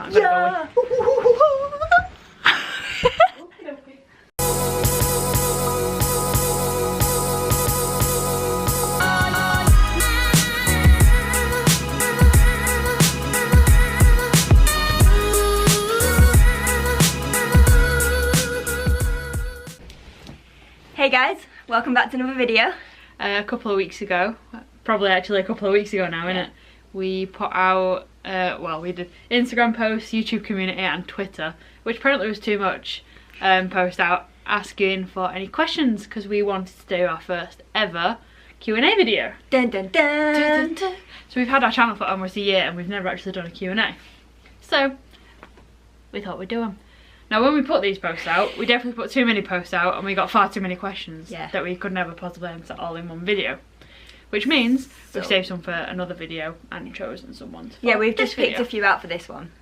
I'm gonna go with. Hey guys, welcome back to another video. A couple of weeks ago, probably actually a couple of weeks ago now, innit? We put out, well, we did Instagram posts, YouTube community and Twitter, which apparently was too much, post out asking for any questions because we wanted to do our first ever Q&A video. Dun dun dun. Dun, dun, dun. So we've had our channel for almost a year and we've never actually done a Q&A. So we thought we'd do them. Now when we put these posts out, we definitely put too many posts out and we got far too many questions that we could never possibly answer all in one video. Which means we've saved some for another video and chosen someone. Yeah, we've just picked a few out for this one.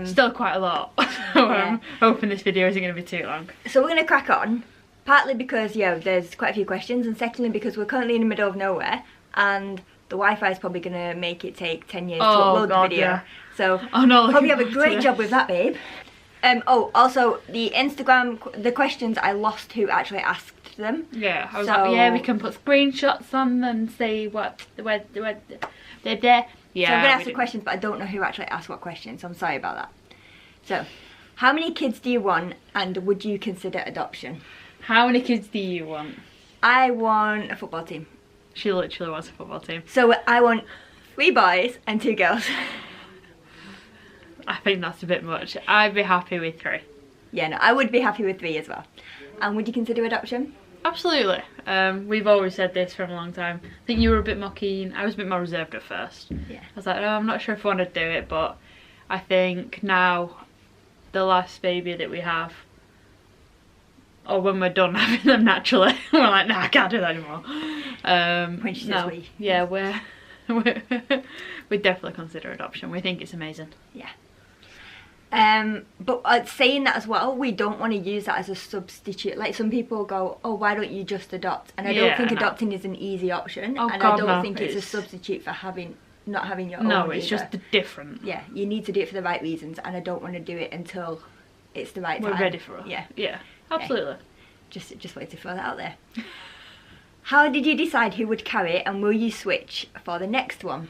Still quite a lot. So I'm hoping this video isn't going to be too long. So we're going to crack on, partly because there's quite a few questions, and secondly because we're currently in the middle of nowhere and the Wi-Fi is probably going to make it take 10 years to upload the video. Yeah. So hope you have a great job with that, babe. Oh, also the Instagram, the questions, I lost who actually asked them. Yeah, I was like, yeah, we can put screenshots on and say what, where they're there. Yeah, so I'm going to ask the questions, but I don't know who actually asked what questions, so I'm sorry about that. So, how many kids do you want and would you consider adoption? How many kids do you want? I want a football team. She literally wants a football team. So I want 3 boys and 2 girls. I think that's a bit much. I'd be happy with 3. Yeah, no, I would be happy with 3 as well. And would you consider adoption? Absolutely. We've always said this for a long time. I think you were a bit more keen. I was a bit more reserved at first. Yeah. I was like, oh, I'm not sure if I want to do it, but I think now the last baby that we have, or when we're done having them naturally, we're like, nah, I can't do that anymore. When she says we. Yeah, we'd definitely consider adoption. We think it's amazing. Yeah. But saying that as well, we don't want to use that as a substitute. Like some people go, oh, why don't you just adopt? And I don't think adopting is an easy option. Oh, and God, I don't think it's a substitute for not having your own. No, it's just different. Yeah, you need to do it for the right reasons, and I don't want to do it until it's the right time. We're ready for it. Yeah. Yeah, absolutely. Yeah. Just wanted to throw that out there. How did you decide who would carry it, and will you switch for the next one?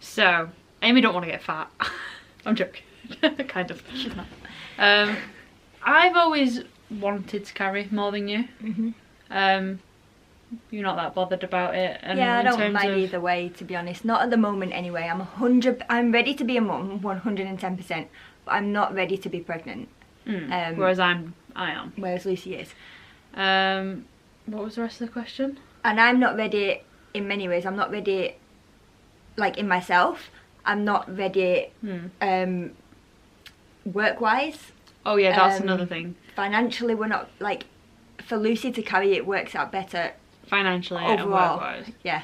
So, Amy don't want to get fat. I'm joking. Kind of. She's not. I've always wanted to carry more than you. Mm-hmm. You're not that bothered about it. And yeah, I don't mind either way, to be honest. Not at the moment anyway. I'm ready to be a mum, 110%, but I'm not ready to be pregnant. Whereas I am. Whereas Lucy is. What was the rest of the question? And I'm not ready in many ways. I'm not ready, like, in myself. I'm not ready work-wise. Oh yeah, that's another thing. Financially, we're not, like, for Lucy to carry it works out better financially overall. And work-wise. Yeah.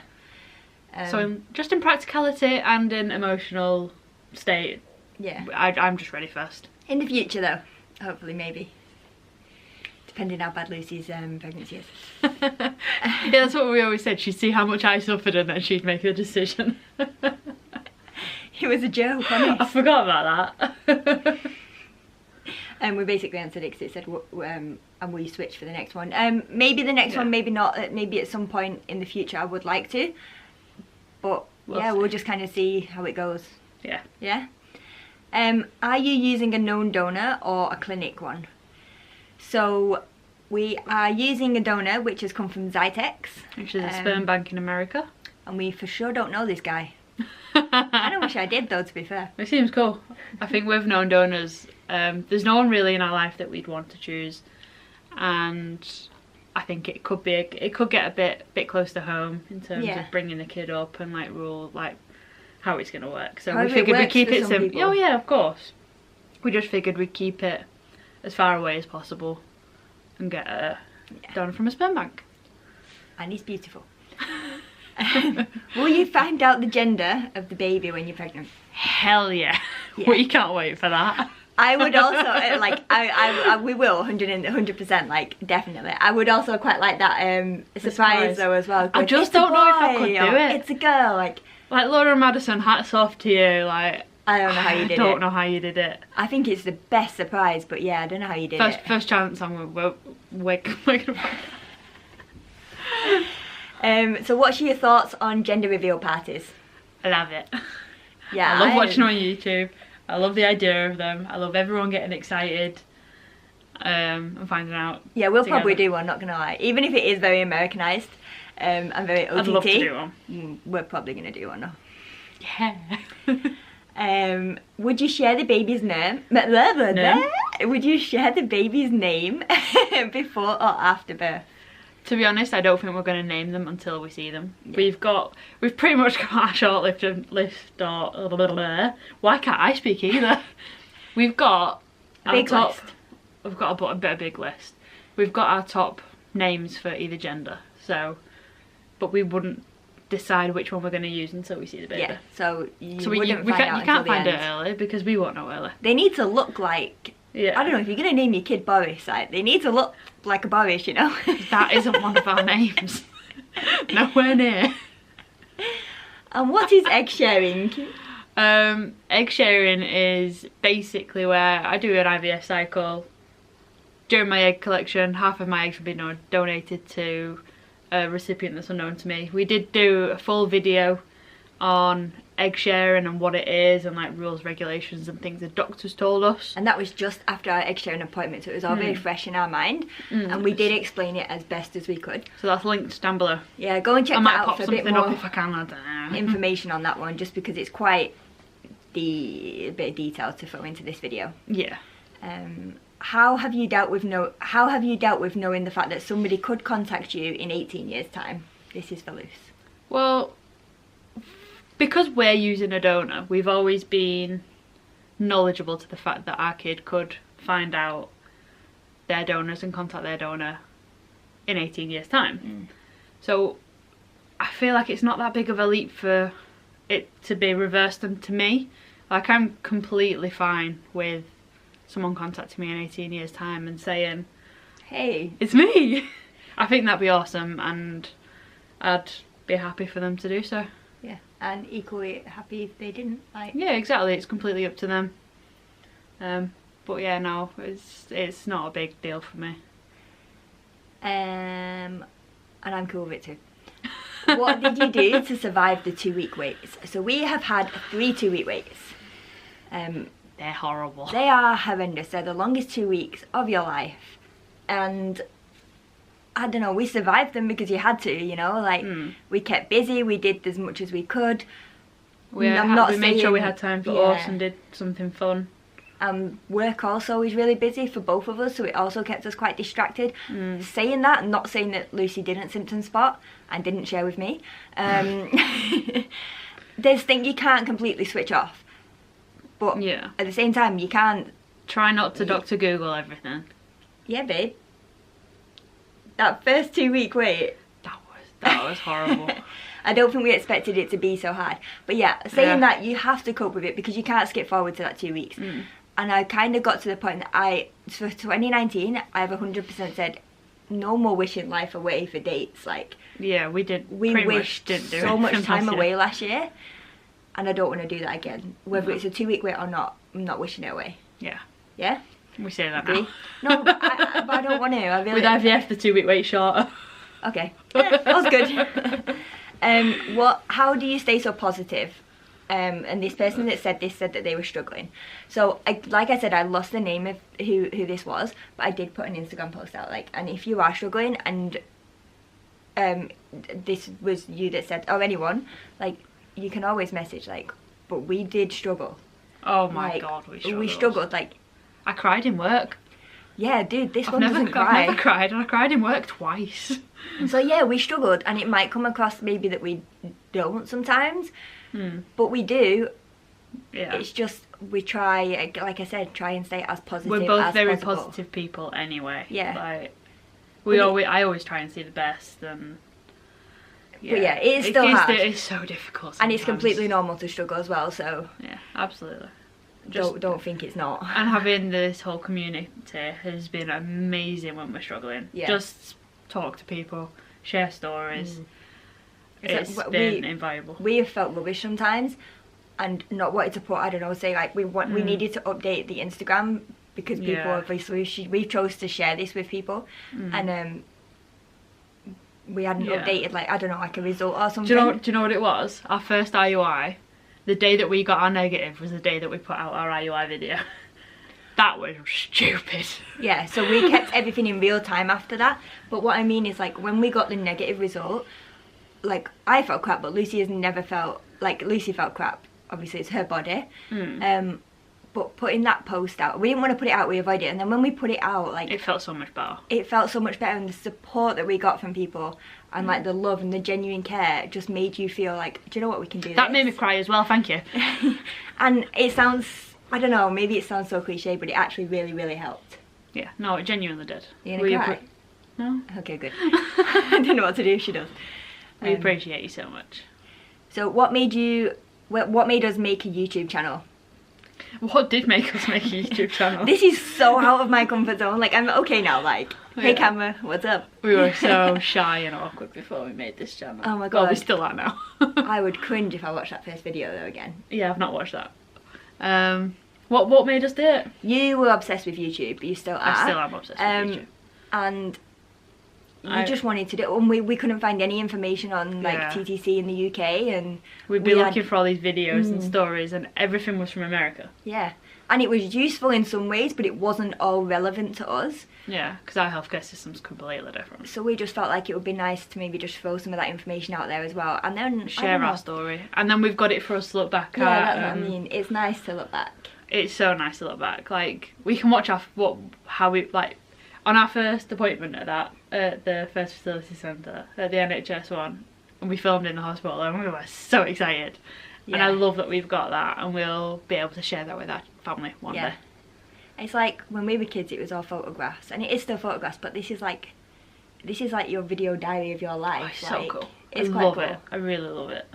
So just in practicality and in emotional state, yeah, I'm just ready first. In the future though, hopefully, maybe. Depending how bad Lucy's pregnancy is. Yeah, that's what we always said. She'd see how much I suffered and then she'd make the decision. It was a joke, honest. I forgot about that. And we basically answered it because it said, and will you switch for the next one? Maybe the next one, maybe not. Maybe at some point in the future I would like to. But we'll just kind of see how it goes. Yeah. Yeah? Are you using a known donor or a clinic one? So we are using a donor which has come from Zytex. Which is a sperm bank in America. And we for sure don't know this guy. I don't wish I did though, to be fair. It seems cool. I think with known donors, there's no one really in our life that we'd want to choose, and I think it could get a bit close to home in terms of bringing the kid up and like rule like how it's gonna work. So we figured we'd keep it simple. Oh yeah, of course. We just figured we'd keep it as far away as possible and get a donor from a sperm bank. And he's beautiful. Will you find out the gender of the baby when you're pregnant? Hell yeah. We can't wait for that. I would also, like, we will, 100%, like, definitely. I would also quite like that surprise though as well. I just don't know if I could do it. It's a girl, like Laura Madison, hats off to you, like, I don't know how you did it. I don't know how you did it. I think it's the best surprise, but yeah, I don't know how you did it. First chance I'm going to wake So what's your thoughts on gender reveal parties? I love it. Yeah, I love watching on YouTube. I love the idea of them. I love everyone getting excited and finding out. Yeah, we'll probably do one, not gonna lie. Even if it is very Americanized and very OTT. I'd love to do one. We're probably gonna do one. Yeah. Would you share the baby's name? No. Would you share the baby's name before or after birth? To be honest, I don't think we're going to name them until we see them. Yeah. We've pretty much got our short list. Why can't I speak either? We've got our big top. List. We've got a big list. We've got our top names for either gender. So, but we wouldn't decide which one we're going to use until we see the baby. Yeah. So you can't find it early because we won't know early. They need to look like. Yeah. I don't know, if you're going to name your kid Boris, like, they need to look like a Boris, you know? That isn't one of our names. Nowhere near. And what is egg sharing? Egg sharing is basically where I do an IVF cycle. During my egg collection, half of my eggs will be donated to a recipient that's unknown to me. We did do a full video on egg sharing and what it is and like rules, regulations and things the doctors told us. And that was just after our egg sharing appointment, so it was all very fresh in our mind. And we did explain it as best as we could. So that's linked down below. Yeah, go and check that out for a bit more if I can, I don't know. information on that one, just because it's quite a bit of detail to throw into this video. Yeah. How have you dealt with knowing the fact that somebody could contact you in 18 years time? This is for Luce. Well, because we're using a donor, we've always been knowledgeable to the fact that our kid could find out their donors and contact their donor in 18 years time. So I feel like it's not that big of a leap for it to be reversed to me. Like, I'm completely fine with someone contacting me in 18 years time and saying, hey, it's me. I think that'd be awesome, and I'd be happy for them to do so. Yeah, and equally happy if they didn't. Like. Yeah, exactly. It's completely up to them. But yeah, no, it's not a big deal for me. And I'm cool with it too. What did you do to survive the 2-week waits? So we have had 3 2-week waits. They're horrible. They are horrendous. They're the longest 2 weeks of your life. And I don't know, we survived them because you had to, you know, like we kept busy, we did as much as we could. We made sure we had time for us and did something fun. Work also is really busy for both of us, so it also kept us quite distracted. Saying that, and not saying that Lucy didn't symptom spot and didn't share with me. There's things you can't completely switch off. But at the same time, you can't... Try not to Dr. Google everything. Yeah, babe. That first 2-week wait. That was horrible. I don't think we expected it to be so hard. But yeah, saying that, you have to cope with it because you can't skip forward to that 2 weeks. And I kind of got to the point that for 2019, I've 100% said, no more wishing life away for dates. Like, yeah, we did. We wished so much time away last year. And I don't want to do that again. Whether it's a 2-week wait or not, I'm not wishing it away. Yeah. Yeah? We say that now. No, but I don't want to. I really... With IVF, the 2-week wait shorter. Okay. That was good. How do you stay so positive? And this person that said this said that they were struggling. So, like I said, I lost the name of who this was, but I did put an Instagram post out. Like, and if you are struggling, and this was you that said, or anyone, like, you can always message. Like, but we did struggle. Oh my god, we struggled. We struggled. Like, I cried in work. Yeah, dude, one doesn't cry. I've never cried, and I cried in work twice. So yeah, we struggled, and it might come across maybe that we don't sometimes, but we do. Yeah. It's just we try, like I said, try and stay as positive as possible. We're both very positive people anyway. Yeah. Like, I always try and see the best, and yeah, but yeah, it is still hard. It's so difficult sometimes. And it's completely normal to struggle as well. So yeah, absolutely. Don't think it's not. And having this whole community has been amazing when we're struggling. Yeah. Just talk to people, share stories. It's been invaluable. We have felt rubbish sometimes, and not wanted to put, I don't know, say like we needed to update the Instagram because people obviously we chose to share this with people, and we hadn't updated, like, I don't know, like a result or something. Do you know what it was? Our first IUI, the day that we got our negative was the day that we put out our IUI video. That was stupid. Yeah, so we kept everything in real time after that. But what I mean is, like, when we got the negative result, like, I felt crap, but Lucy has never felt, like, Lucy felt crap. Obviously, it's her body. But putting that post out, we didn't want to put it out, we avoided it. And then when we put it out, like... It felt so much better. It felt so much better, and the support that we got from people, and like the love and the genuine care just made you feel like, do you know what, we can do that. Made me cry as well, thank you. And it sounds, I don't know, maybe it sounds so cliche, but it actually really, really helped. Yeah, no, it genuinely did. You gonna cry? No? Okay, good. I don't know what to do, she does. We appreciate you so much. So what made us make a YouTube channel? What did make us make a YouTube channel? This is so out of my comfort zone. Like, I'm okay now, like, hey camera, what's up? We were so shy and awkward before we made this channel. Oh my god. Well, we still are now. I would cringe if I watched that first video though again. Yeah, I've not watched that. What made us do it? You were obsessed with YouTube, you still are. I still am obsessed with YouTube. And you just wanted to do it, and we couldn't find any information on like TTC in the UK, and we'd be looking for all these videos and stories, and everything was from America. Yeah, and it was useful in some ways, but it wasn't all relevant to us. Yeah, because our healthcare system's completely different. So we just felt like it would be nice to maybe just throw some of that information out there as well, and then share our story, and then we've got it for us to look back at. Yeah, that's what I mean. It's nice to look back. It's so nice to look back. Like, we can watch how we like. On our first appointment at the first fertility centre, at the NHS one, and we filmed in the hospital, and we were so excited. Yeah. And I love that we've got that, and we'll be able to share that with our family one day. It's like, when we were kids, it was all photographs, and it is still photographs, but this is like your video diary of your life. Oh, it's like, so cool. It's quite cool. I really love it.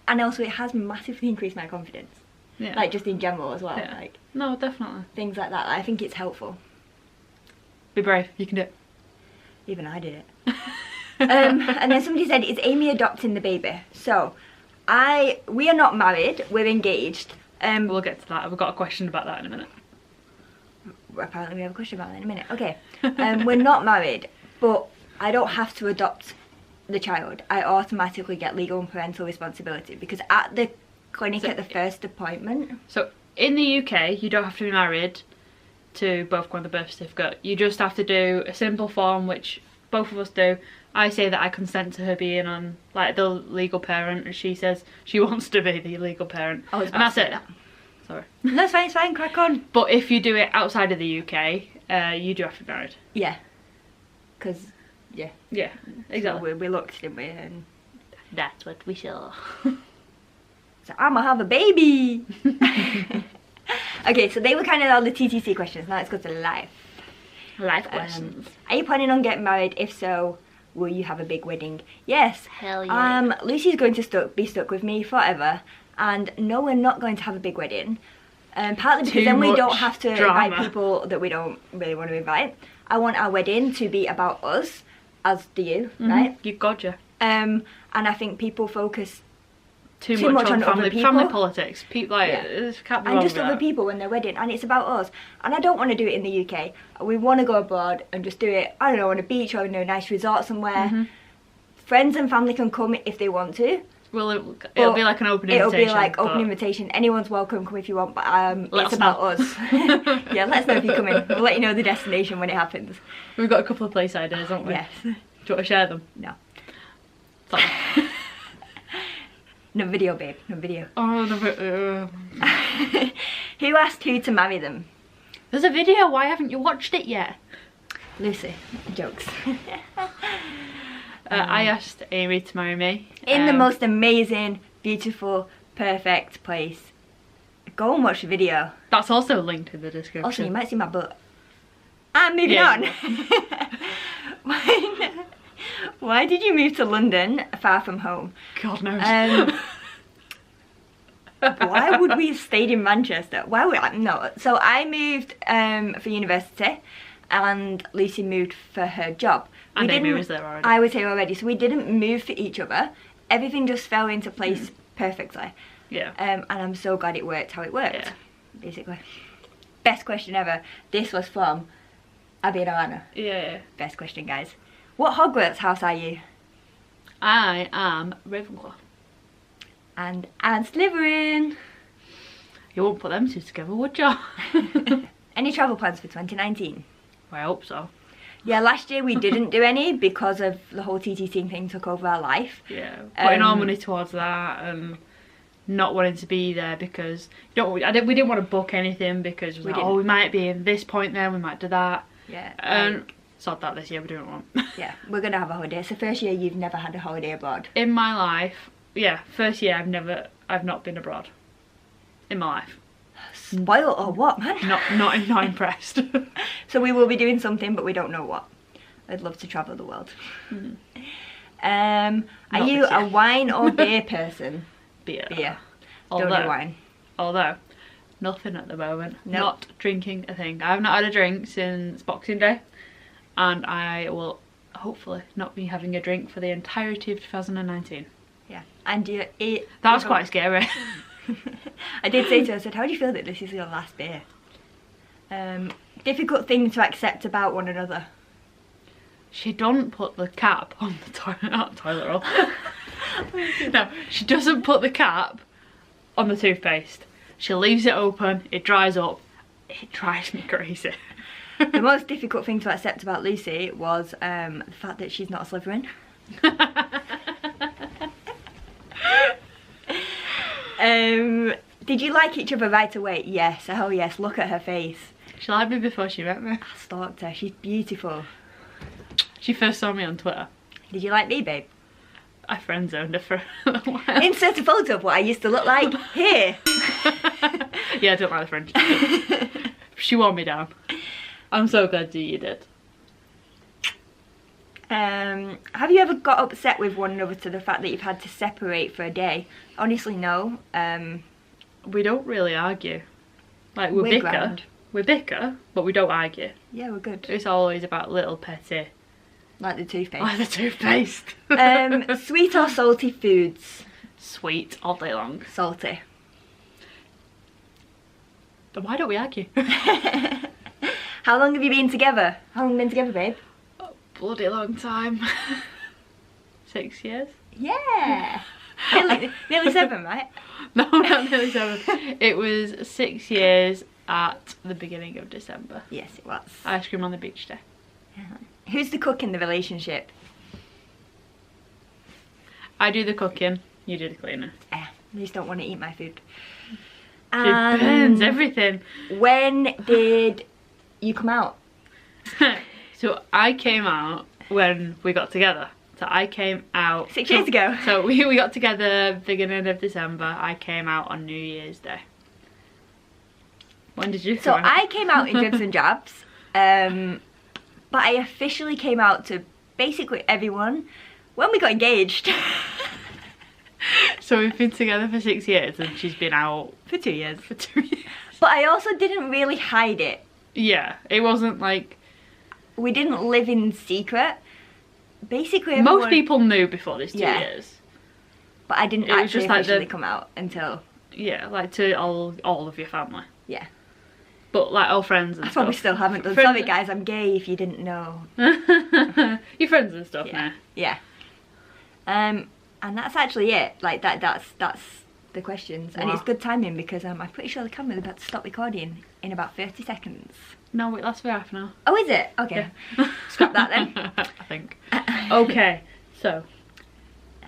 And also, it has massively increased my confidence. Yeah. Like, just in general as well. Yeah. Like, no, definitely. Things like that. I think it's helpful. Be brave, you can do it. Even I did it. And then somebody said, is Amy adopting the baby? So, we are not married, we're engaged. We'll get to that, we've got a question about that in a minute. Apparently we have a question about that in a minute. Okay, we're not married, but I don't have to adopt the child. I automatically get legal and parental responsibility, because at the clinic at the first appointment... So, in the UK, you don't have to be married to both go on the birth certificate. You just have to do a simple form, which both of us do. I say that I consent to her being on, like, the legal parent, and she says she wants to be the legal parent. Oh, and that's it. Sorry. That's fine, it's fine, crack on. But if you do it outside of the UK, you do have to be married. Yeah. Because, yeah. Yeah, exactly. So we looked, didn't we? And that's what we saw. So I'ma have a baby! Okay, so they were kind of all the TTC questions. Now let's go to life. Life questions. Are you planning on getting married? If so, will you have a big wedding? Yes. Hell yeah. Lucy's going to be stuck with me forever. And no, we're not going to have a big wedding. Partly because then we don't have to invite people that we don't really want to invite. I want our wedding to be about us, as do you, right? You gotcha. And I think people focus too much on family politics. People like and just other people when they're wedding, and it's about us. And I don't want to do it in the UK. We want to go abroad and just do it, I don't know, on a beach or in a nice resort somewhere. Friends and family can come if they want to. Well, it'll be like an open invitation. It'll be like open invitation. Anyone's welcome, come if you want, but it's about us. Yeah, let us know if you come in. We'll let you know the destination when it happens. We've got a couple of place ideas, haven't we? Yes. Do you want to share them? No. Sorry. No video, babe. No video. Oh, no. Who asked who to marry them? There's a video. Why haven't you watched it yet? Lucy. Jokes. I asked Amy to marry me. In the most amazing, beautiful, perfect place. Go and watch the video. That's also linked in the description. Also, you might see my butt. And moving on. Why did you move to London, far from home? God knows. Why would we have stayed in Manchester? Why would I? No. So I moved for university, and Lucy moved for her job. And Amy was there already. I was here already, so we didn't move for each other. Everything just fell into place perfectly. Yeah. And I'm so glad it worked how it worked, basically. Best question ever. This was from Abby and Alana. Yeah. Best question, guys. What Hogwarts house are you? I am Ravenclaw. And Slytherin. You won't put them two together, would you? Any travel plans for 2019? I hope so. Yeah, last year we didn't do any because of the whole TTC thing took over our life. Yeah, putting our money towards that and not wanting to be there because we didn't want to book anything because we might be in this point then, we might do that. Yeah. And sort that this year, we don't want. Yeah, we're going to have a holiday. It's the first year you've never had a holiday abroad. In my life, yeah, first year I've not been abroad. In my life. Spoiled or what, man? Not impressed. So we will be doing something, but we don't know what. I'd love to travel the world. Are you a wine or beer person? Beer. Don't do wine. Although, nothing at the moment. Nope. Not drinking a thing. I've not had a drink since Boxing Day, and I will hopefully not be having a drink for the entirety of 2019. Yeah, and that was quite scary. I did say to her, I said, how do you feel that this is your last beer? Difficult thing to accept about one another. She don't put the cap on the toilet roll. No, she doesn't put the cap on the toothpaste. She leaves it open, it dries up. It drives me crazy. The most difficult thing to accept about Lucy was the fact that she's not a Slytherin. Did you like each other right away? Yes. Oh yes, look at her face. She liked me before she met me. I stalked her. She's beautiful. She first saw me on Twitter. Did you like me, babe? I friend zoned her for a little while. Insert a photo of what I used to look like here. Yeah, I don't like the friendship. She wore me down. I'm so glad you did. Have you ever got upset with one another to the fact that you've had to separate for a day? Honestly, no. We don't really argue. Like, we bicker. Grand. We bicker, but we don't argue. Yeah, we're good. It's always about little petty. Like the toothpaste. Like the toothpaste. Sweet or salty foods? Sweet, all day long. Salty. Then why don't we argue? How long have you been together? How long have you been together, babe? A bloody long time. 6 years? Yeah. nearly 7, right? No, not nearly 7. It was 6 years at the beginning of December. Yes, it was. Ice cream on the beach day. Yeah. Who's the cook in the relationship? I do the cooking, you do the cleaning. I just don't want to eat my food. She burns everything. When did you come out? So I came out when we got together. So I came out 6 years ago. So we got together beginning of December. I came out on New Year's Day. When did you come out? I came out in dribs and drabs. But I officially came out to basically everyone when we got engaged. So we've been together for 6 years and she's been out for 2 years. For 2 years. But I also didn't really hide it. Yeah, it wasn't like... We didn't live in secret. Basically everyone... Most people knew before these 2 years. But I didn't actually officially come out until... Yeah, like to all of your family. Yeah. But like all friends and That's stuff. what we still haven't done. Sorry guys, I'm gay if you didn't know. Your friends and stuff now. Yeah. And that's actually it. Like that's the questions. Wow. And it's good timing because I'm pretty sure the camera's about to stop recording in about 30 seconds. No, it lasts for half an hour. Oh, is it? Okay. Yeah. Scrap that then. I think. Okay, so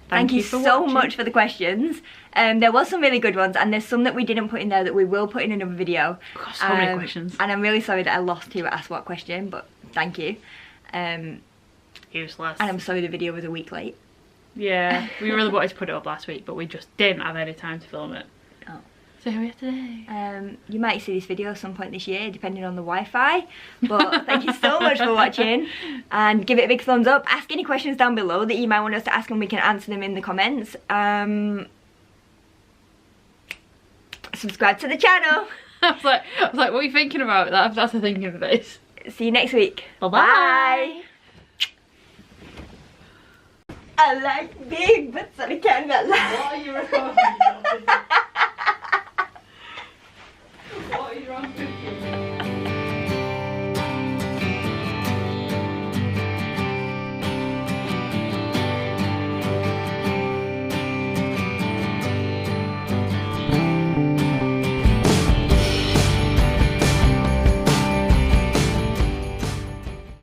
thank you so much for the questions. There was some really good ones and there's some that we didn't put in there that we will put in another video. Gosh, so many questions. And I'm really sorry that I lost who asked what question, but thank you. Useless. And I'm sorry the video was a week late. Yeah, we really wanted to put it up last week, but we just didn't have any time to film it. Oh. So here we are today. You might see this video at some point this year, depending on the Wi-Fi. But thank you so much for watching, and give it a big thumbs up. Ask any questions down below that you might want us to ask, and we can answer them in the comments. Subscribe to the channel. I was like, what are you thinking about? That's the thinking of this. See you next week. Bye-bye. Bye. I like big butts and I cannot lie. What are you recording?